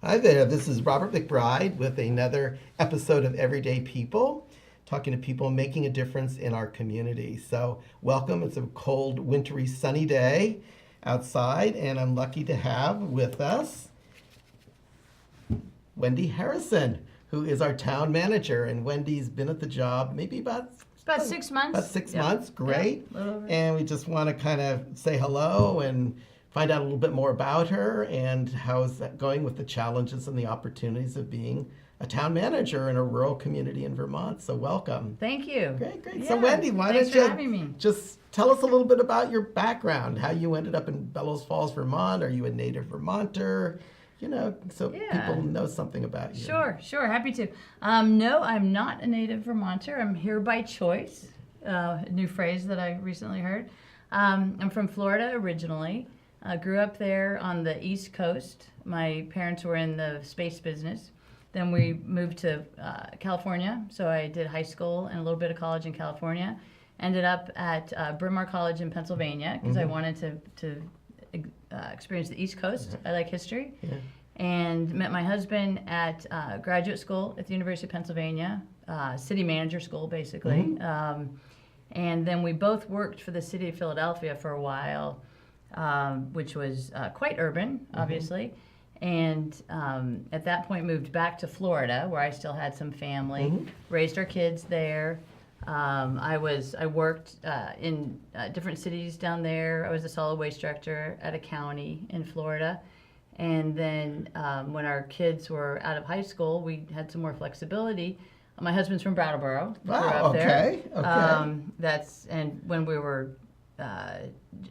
Hi there, this is Robert McBride with another episode of Everyday People, talking to people making a difference in our community. So, welcome. It's a cold, wintry, sunny day outside, and I'm lucky to have with us Wendy Harrison, who is our town manager. And Wendy's been at the job maybe about 6 months. About 6 months, great. Yeah, and we just want to kind of say hello and find out a little bit more about her and how is that going with the challenges and the opportunities of being a town manager in a rural community in Vermont. So welcome. Thank you. Great. Yeah, So Wendy, why thanks don't for having me. you just tell us a little bit about your background, how you ended up in Bellows Falls, Vermont? Are you a native Vermonter? So people know something about you. Sure, happy to. No, I'm not a native Vermonter. I'm here by choice, a new phrase that I recently heard. I'm from Florida originally. Grew up there on the East Coast. My parents were in the space business. Then we moved to California, so I did high school and a little bit of college in California. Ended up at Bryn Mawr College in Pennsylvania because I wanted to experience the East Coast. I like history. Yeah. And met my husband at graduate school at the University of Pennsylvania, city manager school basically. And then we both worked for the city of Philadelphia for a while, which was quite urban, obviously. And at that point moved back to Florida where I still had some family, raised our kids there. I worked in different cities down there. I was a solid waste director at a county in Florida. And then when our kids were out of high school, we had some more flexibility. My husband's from Brattleboro. Wow, okay. And when we were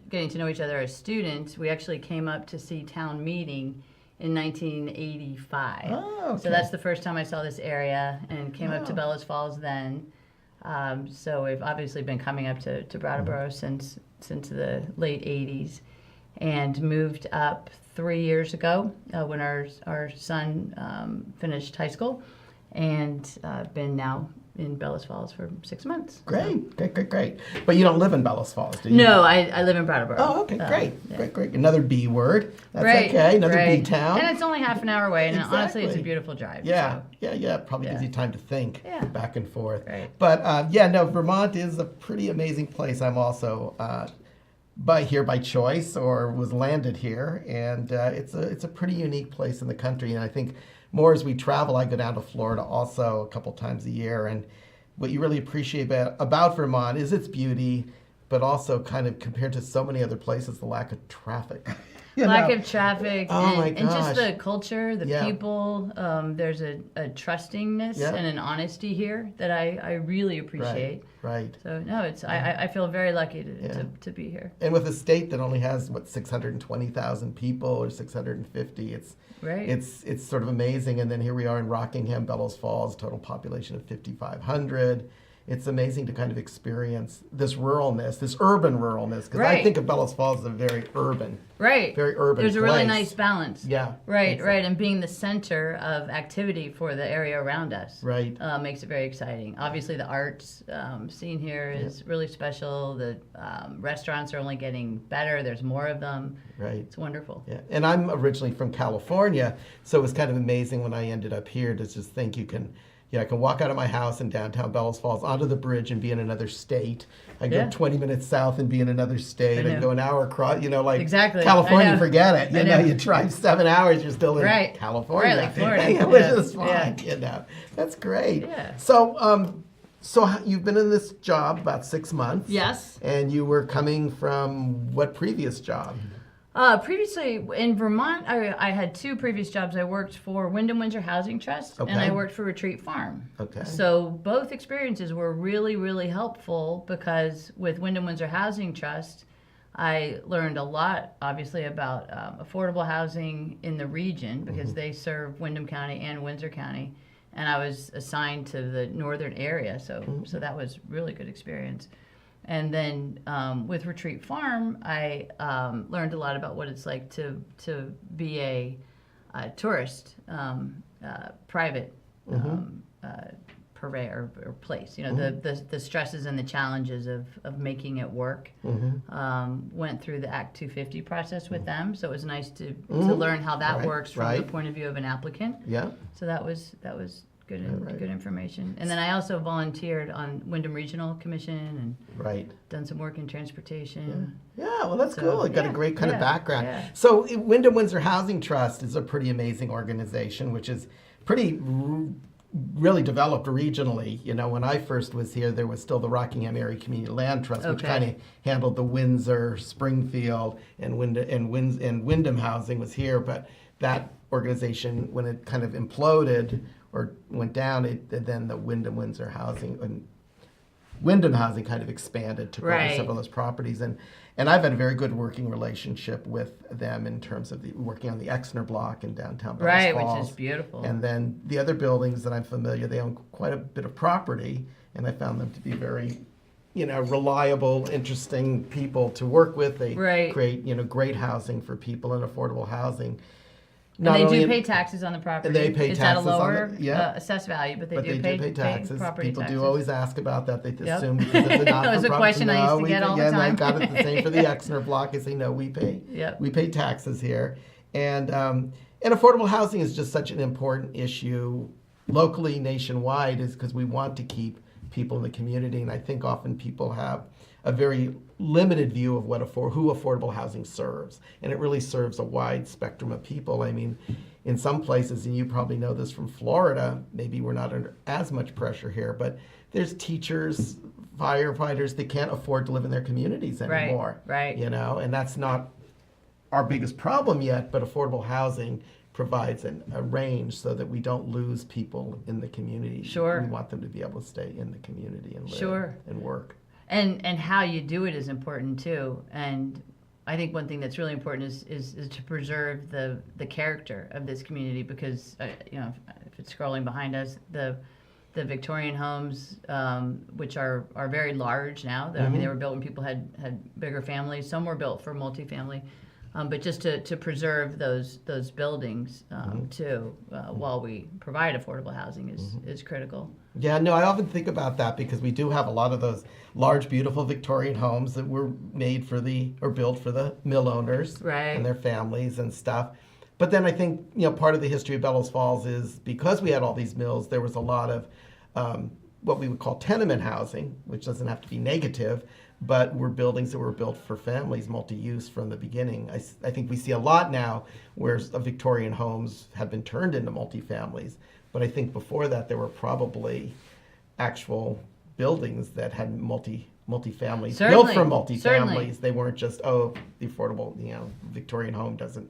getting to know each other as students, we actually came up to see town meeting in 1985. Oh, okay. So that's the first time I saw this area and came up to Bellows Falls then. So we've obviously been coming up to Brattleboro since the late 80s and moved up 3 years ago when our son finished high school and been now in Bellows Falls for 6 months. Great. But you don't live in Bellows Falls, do you? No, I live in Brattleboro. Oh, okay, great. Yeah. Great. Another B word. That's Right, okay. Another right. B town. And it's only half an hour away, and honestly, it's a Exactly. beautiful drive. Yeah, so. yeah. Probably gives Yeah. you time to think Yeah. back and forth. Right. But Vermont is a pretty amazing place. I'm also by choice or was landed here, and it's a pretty unique place in the country. And I think more as we travel, I go down to Florida also a couple times a year, and what you really appreciate about Vermont is its beauty, but also kind of compared to so many other places, the lack of traffic. Lack of traffic and just gosh. the culture, the Yeah. people. There's a trustingness Yeah. and an honesty here that I really appreciate. Right. So no, I feel very lucky Yeah. to be here. And with a state that only has 620,000 people or 650, Right. it's sort of amazing. And then here we are in Rockingham, Bellows Falls, total population of 5,500. It's amazing to kind of experience this ruralness, this urban ruralness, because I Right. think of Bellows Falls as a very urban, Right. very urban There's a really place. nice balance. Yeah. Right, Exactly. right. And being the center of activity for the area around us. Right. Makes it very exciting. Obviously, the arts scene here is really special. The restaurants are only getting better. There's more of them. Right. It's wonderful. Yeah, and I'm originally from California, so it was kind of amazing when I ended up here to just think I can walk out of my house in downtown Bellows Falls onto the bridge and be in another state. I go Yeah. 20 minutes south and be in another state. I know. go an hour across, Exactly. California, I know. forget it. I know. You drive 7 hours, you're still in Right. California. Right, like Florida. Which Yeah. is fine, That's great. Yeah. So you've been in this job about 6 months. Yes. And you were coming from what previous job? Previously in Vermont, I had 2 previous jobs. I worked for Wyndham Windsor Housing Trust and I Okay. worked for Retreat Farm. Okay. So both experiences were really, really helpful because with Wyndham Windsor Housing Trust, I learned a lot, obviously, about affordable housing in the region because they serve Wyndham County and Windsor County. And I was assigned to the northern area, so that was really good experience. And then with Retreat Farm, I learned a lot about what it's like to be a tourist, private or place. You know, the stresses and the challenges of making it work. Went through the Act 250 process with them, so it was nice to learn how that works from the point of view of an applicant. Yeah. So that was good good information. And then I also volunteered on Wyndham Regional Commission and done some work in transportation. Yeah, well, that's cool. You've got a great kind of background. Yeah. So Wyndham Windsor Housing Trust is a pretty amazing organization, which is pretty really developed regionally. You know, when I first was here, there was still the Rockingham Area Community Land Trust, which kind of handled the Windsor, Springfield, and Wyndham Housing was here. But that organization, when it kind of imploded or went down, then the Wyndham Windsor Housing and Wyndham Housing kind of expanded to several of those properties, and I've had a very good working relationship with them in terms of working on the Exner block in downtown Bellows Falls. Which is beautiful. And then the other buildings that I'm familiar, they own quite a bit of property, and I found them to be very, reliable, interesting people to work with. They create, great housing for people and affordable housing. And they do pay taxes on the property. And they pay it's taxes at a lower on the, assessed value, but they do pay taxes. property People taxes. do always ask about that. They assume because it's a not-for-profit. That was a question I used to get all the time. And I got it the same for the Exner block. I say, no, we pay. We pay taxes here. And affordable housing is just such an important issue locally, nationwide, is because we want to keep people in the community. And I think often people have a very limited view of who affordable housing serves. And it really serves a wide spectrum of people. I mean, in some places, and you probably know this from Florida, maybe we're not under as much pressure here, but there's teachers, firefighters that can't afford to live in their communities anymore. And that's not our biggest problem yet, but affordable housing provides a range so that we don't lose people in the community. We want them to be able to stay in the community and live and work. And how you do it is important too. And I think one thing that's really important is to preserve the character of this community, because if it's scrolling behind us, the Victorian homes, which are very large now. I mean, they were built when people had bigger families. Some were built for multifamily. But just to preserve those buildings too, while we provide affordable housing is critical. Yeah, no, I often think about that because we do have a lot of those large, beautiful Victorian homes that were made built for the mill owners and their families and stuff. But then I think, part of the history of Bellows Falls is because we had all these mills, there was a lot of what we would call tenement housing, which doesn't have to be negative, but were buildings that were built for families, multi-use from the beginning. I think we see a lot now where Victorian homes have been turned into multifamilies, but I think before that there were probably actual buildings that had multifamilies built for multifamilies. They weren't just, the affordable, Victorian home doesn't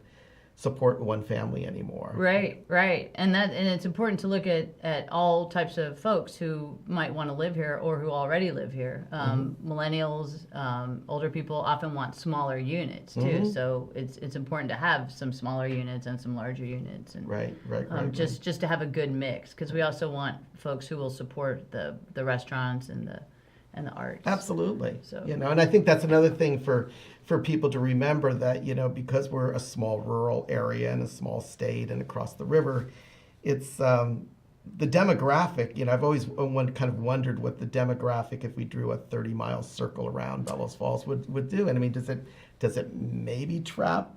support one family anymore. Right. And it's important to look at all types of folks who might want to live here or who already live here. Millennials, older people often want smaller units too. So it's important to have some smaller units and some larger units. And right. Just to have a good mix, because we also want folks who will support the restaurants and the arts. Absolutely. So and I think that's another thing for people to remember, that because we're a small rural area and a small state and across the river, it's the demographic. I've always kind of wondered what the demographic, if we drew a 30-mile circle around Bellows Falls, would do. And I mean, does it maybe trap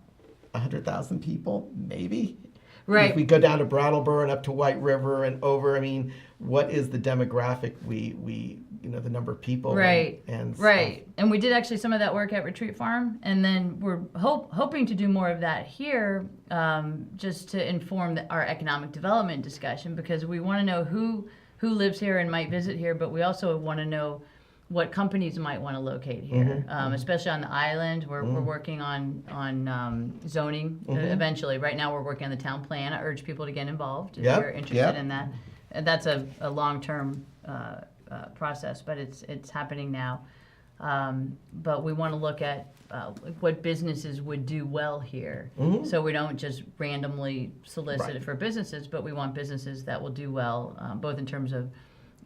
100,000 people? Maybe. Right. If we go down to Brattleboro and up to White River and over, I mean, what is the demographic we the number of people and right. And we did actually some of that work at Retreat Farm, and then we're hoping to do more of that here, just to inform our economic development discussion, because we want to know who lives here and might visit here, but we also want to know what companies might want to locate here, especially on the island. We're working on zoning eventually. Right now we're working on the town plan. I urge people to get involved if you're interested in that. And that's a long-term process, but it's happening now. But we want to look at what businesses would do well here. So we don't just randomly solicit it for businesses, but we want businesses that will do well, both in terms of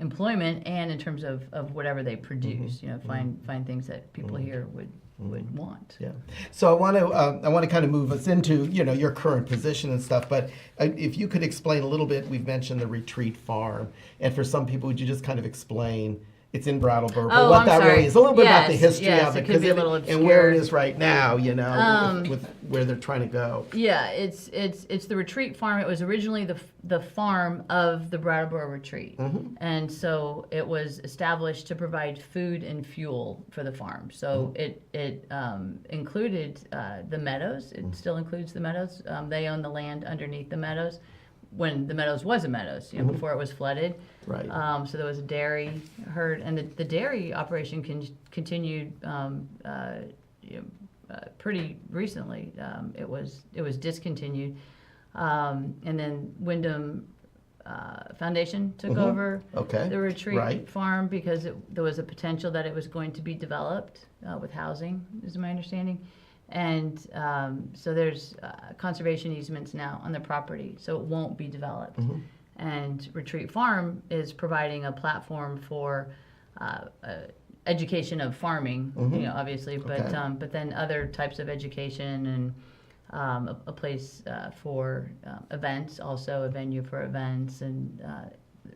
employment and in terms of whatever they produce. Find things that people here would want. Yeah. So I want to kind of move us into, your current position and stuff, but if you could explain a little bit, we've mentioned the retreat farm, and for some people, would you just kind of explain, it's in Brattleboro, but what I'm that sorry. really is, a little bit about the Yes, history yes, of it it, could be a little and where it obscure. is right now, with where they're trying to go. Yeah, it's the retreat farm. It was originally the farm of the Brattleboro Retreat, and so it was established to provide food and fuel for the farm. So it included the meadows. It still includes the meadows. They own the land underneath the meadows, when the meadows was a meadows, before it was flooded. Right. So there was a dairy herd, and the dairy operation continued. Pretty recently, it was discontinued, and then Wyndham Foundation took over the retreat farm because there was a potential that it was going to be developed with housing, is my understanding, and so there's conservation easements now on the property, so it won't be developed, and Retreat Farm is providing a platform for education of farming, obviously, but then other types of education and a place for events, also a venue for events, and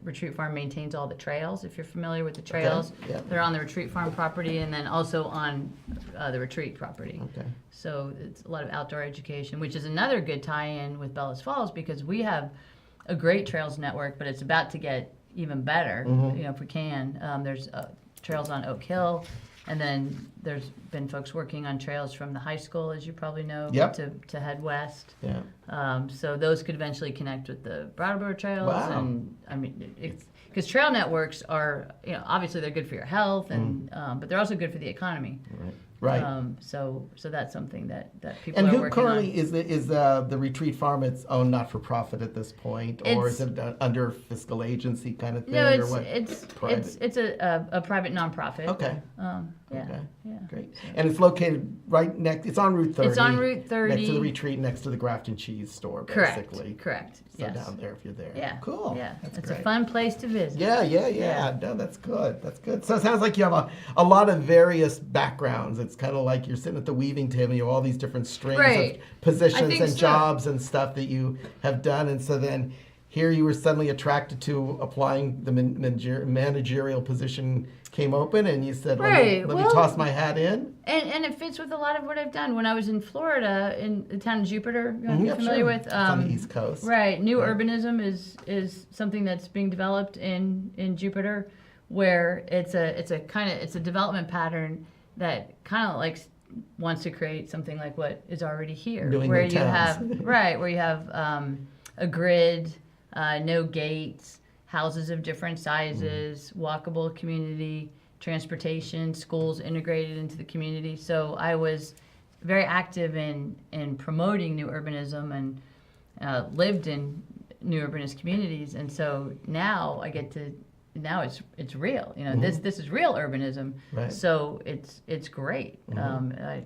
Retreat Farm maintains all the trails. If you're familiar with the trails, they're on the Retreat Farm property and then also on the retreat property. So it's a lot of outdoor education, which is another good tie-in with Bellows Falls because we have a great trails network, but it's about to get even better, if we can. There's trails on Oak Hill, and then there's been folks working on trails from the high school, as you probably know, to head west. So those could eventually connect with the Brattleboro trails, and I mean, because trail networks are, obviously they're good for your health, and but they're also good for the economy. Right. So that's something that people are working on. And who currently is the Retreat Farm its own not-for-profit at this point, or is it under fiscal agency kind of thing? No, or what? it's a private nonprofit. Okay. Yeah. Great. And it's located right next. It's on Route 30. It's on Route 30. Next to the Retreat, next to the Grafton Cheese store, basically. Correct. So down there, if you're there. Yeah. Cool. Yeah. That's it's great. a fun place to visit. Yeah. No, that's good. So it sounds like you have a lot of various backgrounds. It's kind of like you're sitting at the weaving table. You have all these different strings of positions and jobs and stuff that you have done. And so then here you were suddenly attracted to applying the managerial position came open, and you said, let me toss my hat in. And it fits with a lot of what I've done. When I was in Florida, in the town of Jupiter, you're familiar with? It's on the East Coast. Right. New urbanism is something that's being developed in Jupiter, where it's a development pattern that kind of like wants to create something like what is already here, where you have a grid, no gates, houses of different sizes, walkable community, transportation, schools integrated into the community. So I was very active in promoting new urbanism and lived in new urbanist communities. And so now it's real. This is real urbanism. Right. So it's great. I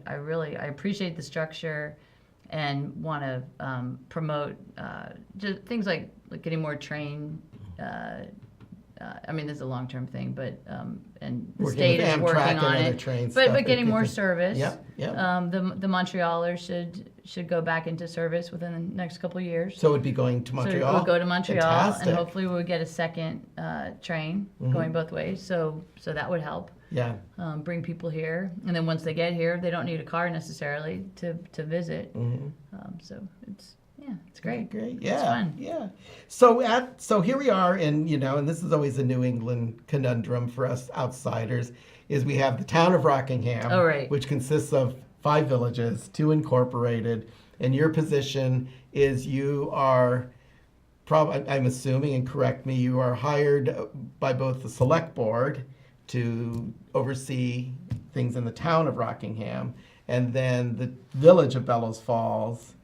appreciate the structure and want to promote just things like getting more train. I mean, this is a long-term thing, but and the state is working on it. But getting more service. The Montrealers should go back into service within the next couple of years. So it would be going to Montreal. So we'll go to Montreal, Fantastic. and hopefully we'll get a second train going both ways. So that would help. Yeah. Bring people here, and then once they get here, they don't need a car necessarily to visit. So it's great. Great. Yeah. It's fun. Yeah. So here we are, and and this is always a New England conundrum for us outsiders, is we have the town of Rockingham, which consists of 5 villages, 2 incorporated, and your position is you are I'm assuming, and correct me, you are hired by both the select board to oversee things in the town of Rockingham, and then the village of Bellows Falls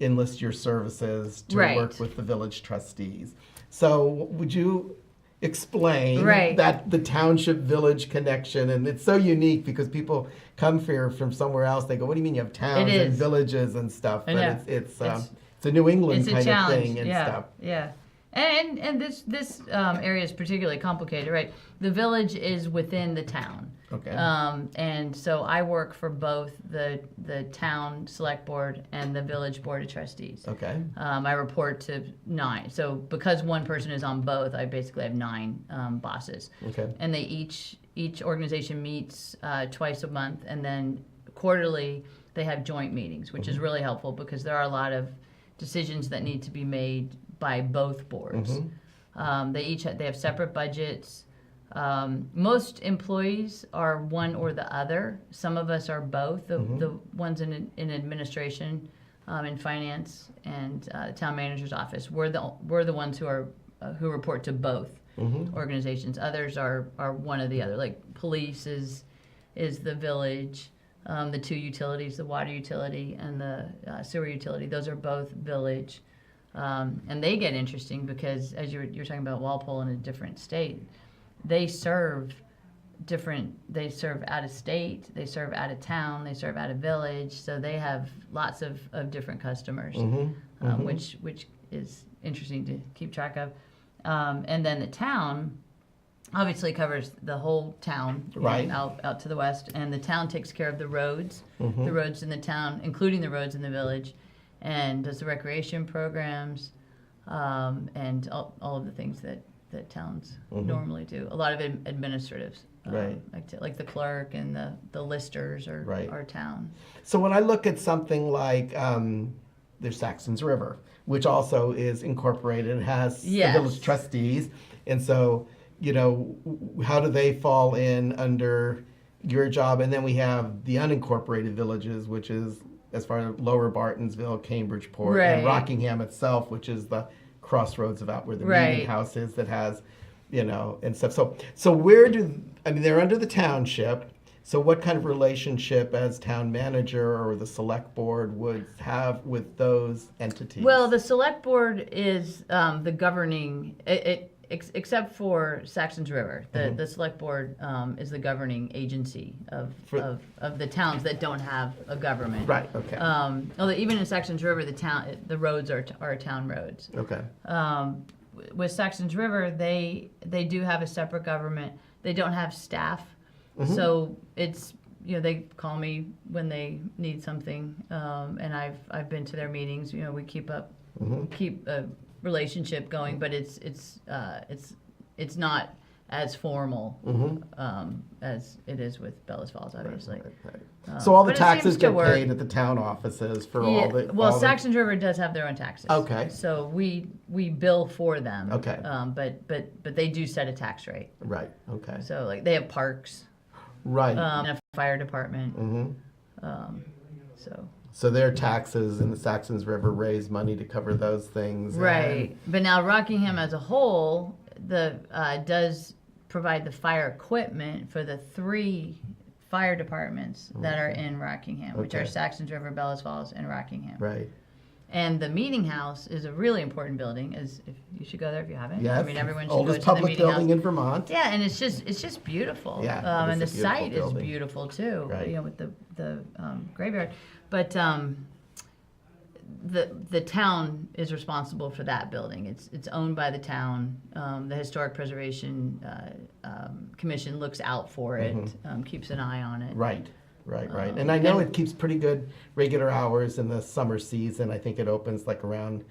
enlist your services to work with the village trustees. So would you explain that the township village connection? And it's so unique because people come here from somewhere else. They go, what do you mean you have towns and villages and stuff? But it's a New England kind of thing and stuff. Yeah. And this area is particularly complicated, right? The village is within the town. Okay. And so I work for both the town select board and the village board of trustees. Okay. I report to 9. So because one person is on both, I basically have 9 bosses. Okay. And they each organization meets twice a month, and then quarterly they have joint meetings, which is really helpful because there are a lot of decisions that need to be made by both boards. They have separate budgets. Most employees are one or the other. Some of us are both. The ones in administration, in finance, and the town manager's office. We're the ones who report to both organizations. Others are one or the other. Like police is the village. The 2 utilities, the water utility and the sewer utility, those are both village. And they get interesting because, as you're talking about Walpole in a different state, they serve out of state, they serve out of town, they serve out of village, so they have lots of different customers, which is interesting to keep track of. And then the town obviously covers the whole town, right, out to the west, and the town takes care of the roads in the town, including the roads in the village, and does the recreation programs, and all of the things that towns normally do. A lot of administrative, right, like the clerk and the listers are town. So when I look at something like there's Saxon's River, which also is incorporated and has the village trustees, and so how do they fall in under your job? And then we have the unincorporated villages, which is as far as Lower Bartonsville, Cambridgeport, and Rockingham itself, which is the crossroads of out where the meeting house is that has, and stuff. So where they're under the township. So what kind of relationship as town manager or the select board would have with those entities? Well, the select board is the governing, except for Saxon's River. The select board is the governing agency of the towns that don't have a government. Right. Okay. Although even in Saxon's River, the roads are town roads. Okay. With Saxon's River, they do have a separate government. They don't have staff, so it's they call me when they need something, and I've been to their meetings. We keep a relationship going, but it's not as formal as it is with Bellows Falls, obviously. Right. So all the taxes get paid at the town offices for all the. Well, Saxon's River does have their own taxes. Okay. So we bill for them. Okay. But they do set a tax rate. Right. Okay. So like they have parks. Right. And a fire department. So their taxes in the Saxon's River raise money to cover those things. Right. But now Rockingham as a whole does provide the fire equipment for the 3 fire departments that are in Rockingham, which are Saxon's River, Bellows Falls, and Rockingham. Right. And the meeting house is a really important building. If you should go there if you haven't. Yeah. I mean, everyone should oldest go to public the meeting building house. in Vermont. Yeah, and it's just beautiful. Yeah. And the It's a beautiful site building. is beautiful too. Right. With the graveyard, but the town is responsible for that building. It's owned by the town. The Historic Preservation Commission looks out for it, keeps an eye on it. Right. And I know it keeps pretty good regular hours in the summer season. I think it opens like around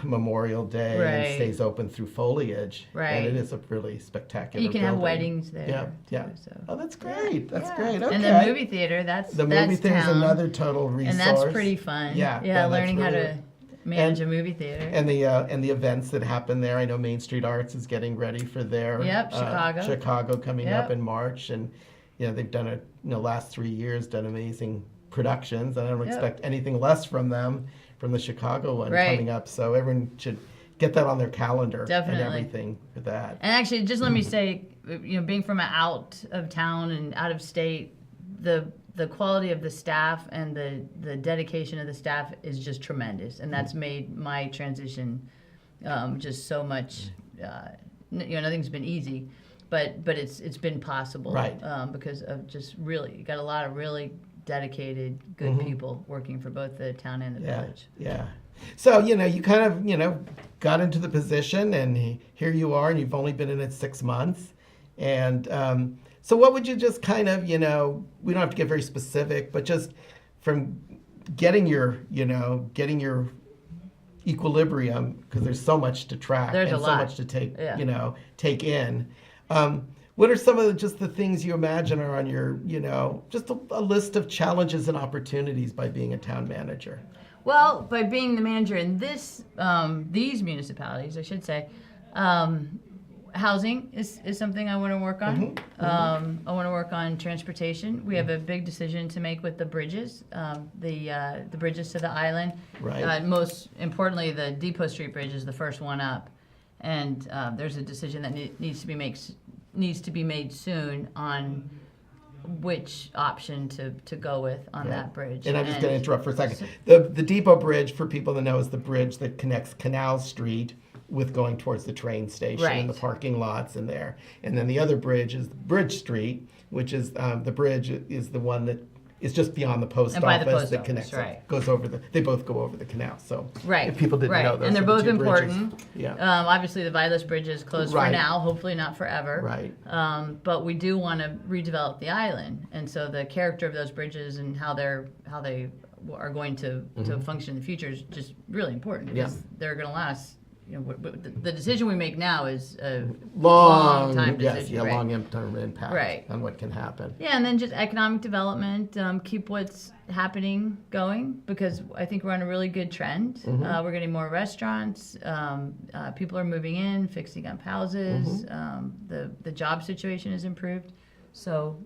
Memorial Day and stays open through foliage. Right. And it is a really spectacular You can building. have weddings there. Yeah. So. Oh, that's great. That's great. Okay. And the movie theater, that's movie theater is town. another total resource. And that's pretty fun. Yeah, learning that's really how to manage a movie theater. And the events that happen there. I know Main Street Arts is getting ready for their Chicago coming up in March, and they've done last 3 years done amazing productions, and I don't expect anything less from them from the Chicago one coming up. So everyone should get that on their calendar and everything for that. And actually, just let me say, being from out of town and out of state, the quality of the staff and the dedication of the staff is just tremendous, and that's made my transition just so much. Nothing's been easy, but it's been possible, because of just really you got a lot of really dedicated, good people working for both the town and the village. Yeah. So you kind of got into the position, and here you are, and you've only been in it 6 months, and So what would you just kind of, we don't have to get very specific, but just from getting your equilibrium, because there's so much to track There's and a so lot. much to take, Yeah. take in. What are some of just the things you imagine are on your, just a list of challenges and opportunities by being a town manager? Well, by being the manager in these municipalities, I should say, housing is something I want to work on. I want to work on transportation. We have a big decision to make with the bridges, the bridges to the island. Right. Most importantly, the Depot Street Bridge is the first one up, and there's a decision that needs to be made soon on which option to go with on that bridge. And I'm just going to interrupt for a second. The Depot Bridge, for people to know, is the bridge that connects Canal Street with going towards the train station and the parking lots in there. And then the other bridge is Bridge Street, which is the bridge is the one that is just beyond the post And by office the post that office, connects right. goes over they both go over the canal. So if people didn't right. know, those and they're are the both two bridges. important. Yeah. Obviously, the Vilas Bridge is closed for Right. now. Hopefully, not forever. Right. But we do want to redevelop the island, and so the character of those bridges and how they are going to function in the future is just really important because they're going to last. The decision we make now is a long time decision. Yes, long-term impact on what can happen. Yeah, and then just economic development, keep what's happening going because I think we're on a really good trend. We're getting more restaurants. People are moving in, fixing up houses. The job situation is improved. So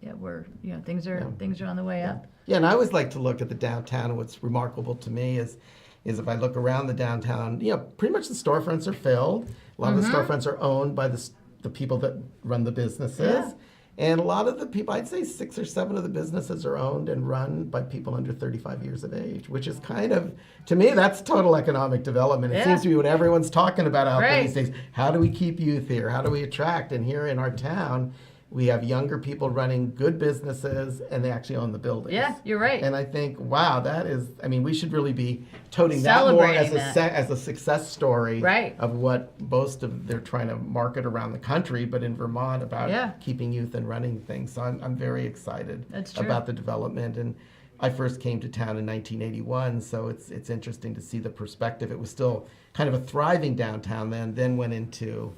we're things are on the way up. Yeah, and I always like to look at the downtown. And what's remarkable to me is if I look around the downtown, pretty much the storefronts are filled. A lot of the storefronts are owned by the people that run the businesses. Yeah. And a lot of the people, I'd say 6 or 7 of the businesses are owned and run by people under 35 years of age, which is kind of, to me, that's total economic development. It seems to be what everyone's talking about out there these days. How do we keep youth here? How do we attract? And here in our town, we have younger people running good businesses, and they actually own the buildings. Yeah, you're right. And I think, wow, that is, we should really be toting that more as a success story of what most of they're trying to market around the country, but in Vermont about keeping youth and running things. So I'm very excited about the development. And I first came to town in 1981, so it's interesting to see the perspective. It was still kind of a thriving downtown then went into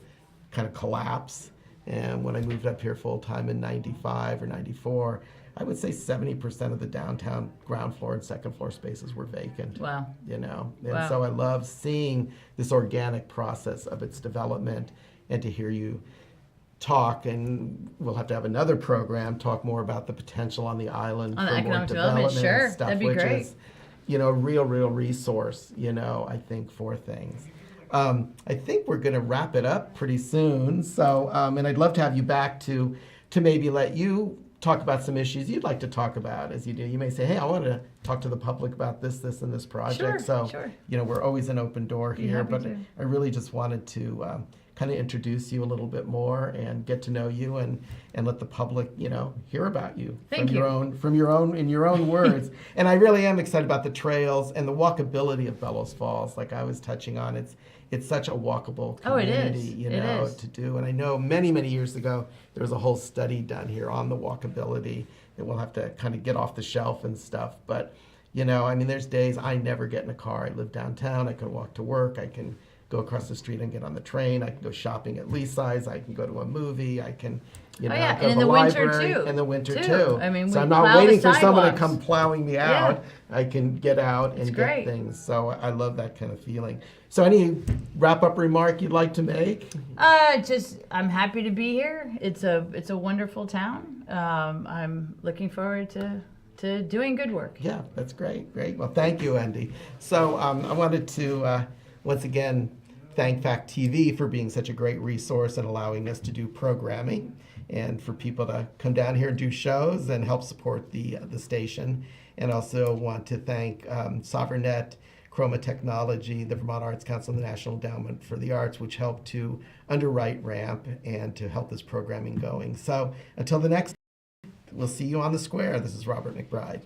kind of collapse. And when I moved up here full time in 95 or 94, I would say 70% of the downtown ground floor and second floor spaces were vacant. Wow. And so I love seeing this organic process of its development and to hear you talk, and we'll have to have another program, talk more about the potential on the island on for economic more development sure. and stuff, That'd be which great. is, a real resource, I think, for things. I think we're going to wrap it up pretty soon. So, and I'd love to have you back to maybe let you talk about some issues you'd like to talk about as you do. You may say, hey, I want to talk to the public about this, and this project. Sure. We're always an open door here, but to. I really just wanted to kind of introduce you a little bit more and get to know you and let the public, hear about you in your own words. And I really am excited about the trails and the walkability of Bellows Falls. Like I was touching on, it's such a walkable community, to do. And I know many, many years ago, there was a whole study done here on the walkability that we'll have to kind of get off the shelf and stuff. But, there's days I never get in a car. I live downtown. I can walk to work. I can go across the street and get on the train. I can go shopping at Leasi's. I can go to a movie. I can, go and to in the winter library. too. In the winter too. So I'm not plow waiting the for someone to sidewalks. come plowing me out. I can get out and great. get things. So I love that kind of feeling. So any wrap-up remark you'd like to make? I'm happy to be here. It's a wonderful town. I'm looking forward to doing good work. Yeah, that's great. Well, thank you, Wendy. So I wanted to once again thank Fact TV for being such a great resource and allowing us to do programming, and for people to come down here and do shows and help support the station. And also want to thank SovereignNet, Chroma Technology, the Vermont Arts Council, and the National Endowment for the Arts, which helped to underwrite RAMP and to help this programming going. So until the next, we'll see you on the square. This is Robert McBride.